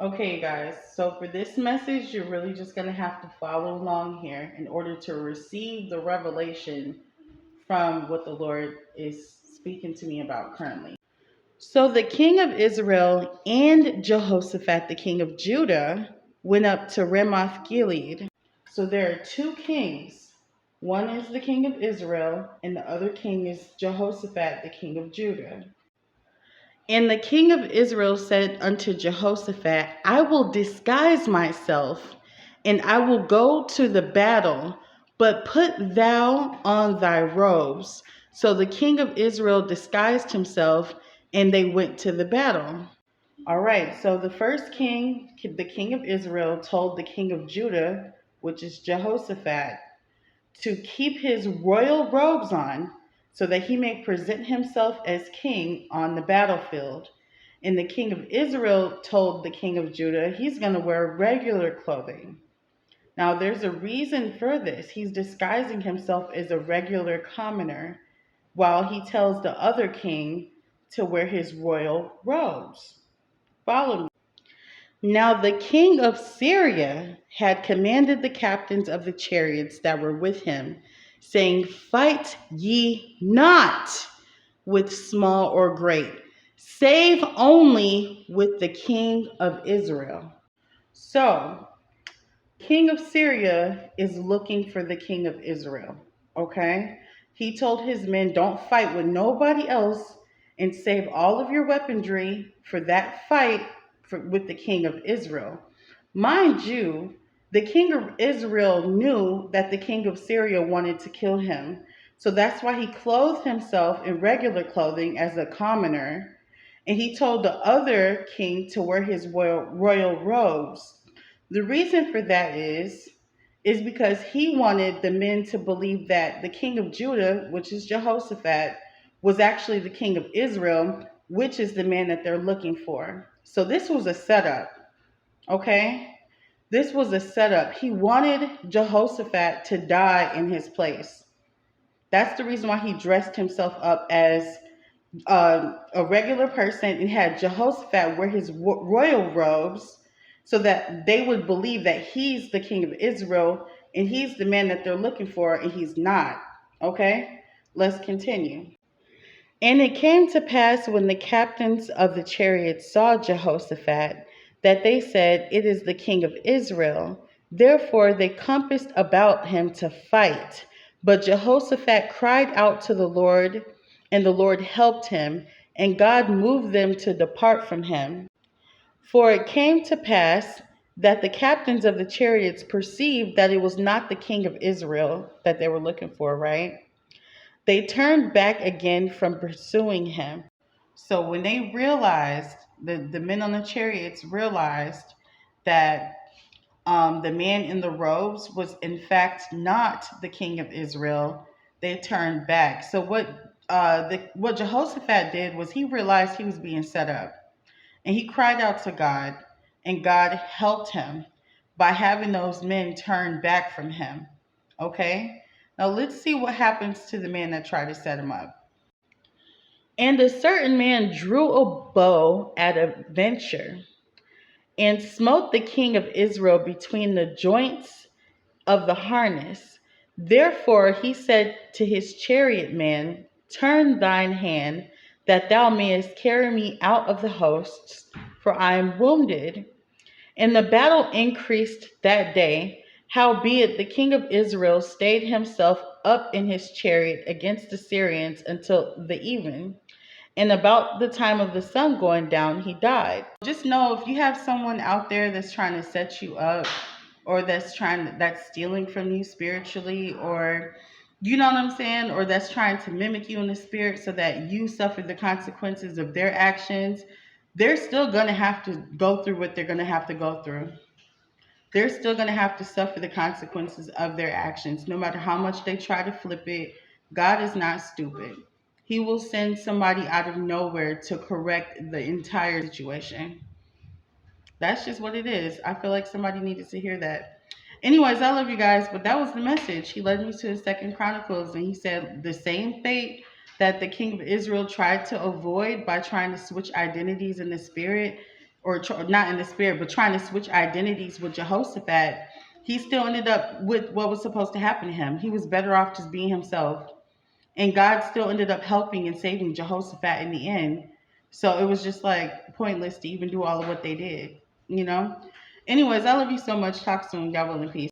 Okay, guys, so for this message, you're really just going to have to follow along here in order to receive the revelation from what the Lord is speaking to me about currently. So the king of Israel and Jehoshaphat, the king of Judah, went up to Ramoth Gilead. So there are two kings. One is the king of Israel, and the other king is Jehoshaphat, the king of Judah. And the king of Israel said unto Jehoshaphat, I will disguise myself, and I will go to the battle, but put thou on thy robes. So the king of Israel disguised himself, and they went to the battle. All right, so the first king, the king of Israel, told the king of Judah, which is Jehoshaphat, to keep his royal robes on so that he may present himself as king on the battlefield. And the king of Israel told the king of Judah he's going to wear regular clothing. Now, there's a reason for this. He's disguising himself as a regular commoner while he tells the other king to wear his royal robes. Follow me. Now the king of Syria had commanded the captains of the chariots that were with him, saying, Fight ye not with small or great, save only with the king of Israel. So, king of Syria is looking for the king of Israel, okay? He told his men, don't fight with nobody else and save all of your weaponry for that fight with the king of Israel. Mind you, the king of Israel knew that the king of Syria wanted to kill him. So that's why he clothed himself in regular clothing as a commoner. And he told the other king to wear his royal robes. The reason for that is because he wanted the men to believe that the king of Judah, which is Jehoshaphat, was actually the king of Israel, which is the man that they're looking for. So this was a setup, okay? This was a setup. He wanted Jehoshaphat to die in his place. That's the reason why he dressed himself up as a regular person and had Jehoshaphat wear his royal robes so that they would believe that he's the king of Israel and he's the man that they're looking for, and he's not. Okay, let's continue. And it came to pass when the captains of the chariots saw Jehoshaphat that they said, It is the king of Israel. Therefore they compassed about him to fight. But Jehoshaphat cried out to the Lord, and the Lord helped him, and God moved them to depart from him. For it came to pass that the captains of the chariots perceived that it was not the king of Israel that they were looking for, right? They turned back again from pursuing him. So when they realized, the men on the chariots realized that the man in the robes was in fact not the king of Israel, they turned back. So what Jehoshaphat did was he realized he was being set up, and he cried out to God, and God helped him by having those men turn back from him. Okay? Now let's see what happens to the man that tried to set him up. And a certain man drew a bow at a venture and smote the king of Israel between the joints of the harness. Therefore he said to his chariot man, Turn thine hand, that thou mayest carry me out of the hosts, for I am wounded. And the battle increased that day. Howbeit the king of Israel stayed himself up in his chariot against the Syrians until the even. And about the time of the sun going down, he died. Just know, if you have someone out there that's trying to set you up, or that's stealing from you spiritually, or you know what I'm saying, or that's trying to mimic you in the spirit so that you suffer the consequences of their actions, they're still going to have to go through what they're going to have to go through. They're still going to have to suffer the consequences of their actions, no matter how much they try to flip it. God is not stupid. He will send somebody out of nowhere to correct the entire situation. That's just what it is. I feel like somebody needed to hear that. Anyways, I love you guys, but that was the message. He led me to the Second Chronicles, and he said the same fate that the king of Israel tried to avoid by trying to switch identities in the spirit, or not in the spirit, but trying to switch identities with Jehoshaphat, he still ended up with what was supposed to happen to him. He was better off just being himself. And God still ended up helping and saving Jehoshaphat in the end. So it was just like pointless to even do all of what they did, you know? Anyways, I love you so much. Talk soon. Y'all will in peace.